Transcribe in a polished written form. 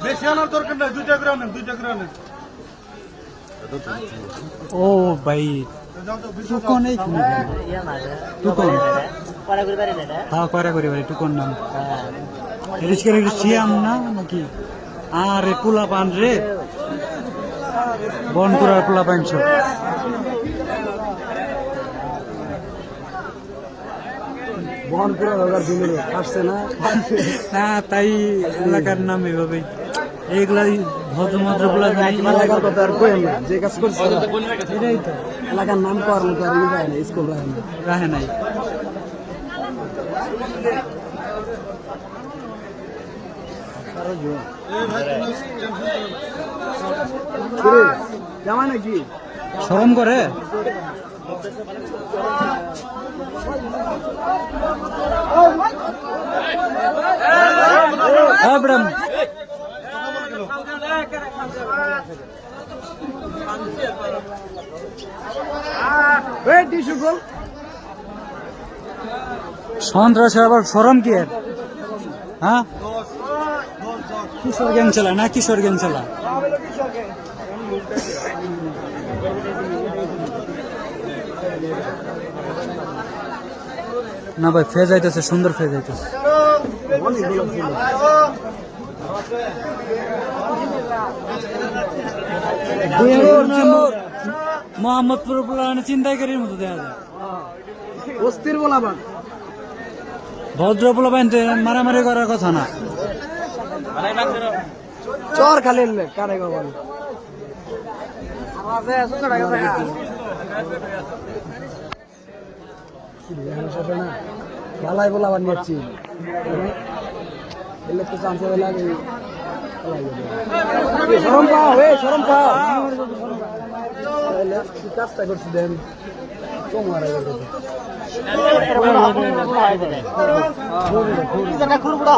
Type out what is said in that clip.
বেশি আনার দরকার নাই, 2টা করে আনেন, 2টা করে আনেন। ও ভাই টুকন এই টুকন হ্যাঁ কয়রা করি ভাই টুকন নাম রিস্কের সিয়াম না নাকি আরে পোলা পান রে বন করার পোলা পান সব বন করার দিলে আসছে না না তাই এলাকার নাম এভাবে এইগুলাই ভদ্রমাত্র গুলা এলাকার কথা আর কই না যে কাজ করছে এটাই তো এলাকার নাম করার মতো আর স্কুল রাখে নাই জামাই নাকি শরম করে সন্ত্রাস আবার শরম কি আর হ্যাঁ কিশোর গ্যাং চালা না কিশোর গ্যাং চালা না ভাই ফেজ আইতেছে সুন্দর ফেজ আইতেছে মোহাম্মদপুর চিন্তাইকারীর মতো দেখা যায় অস্থির বলাবান ভদ্র বলাবান মারামারি করার কথা না চর খালি কারে বল ভালাই বলাবান নিচ্ছি তো চান্সে লাগে শরম পাও শরম পাও কাজটা করছি দেন কম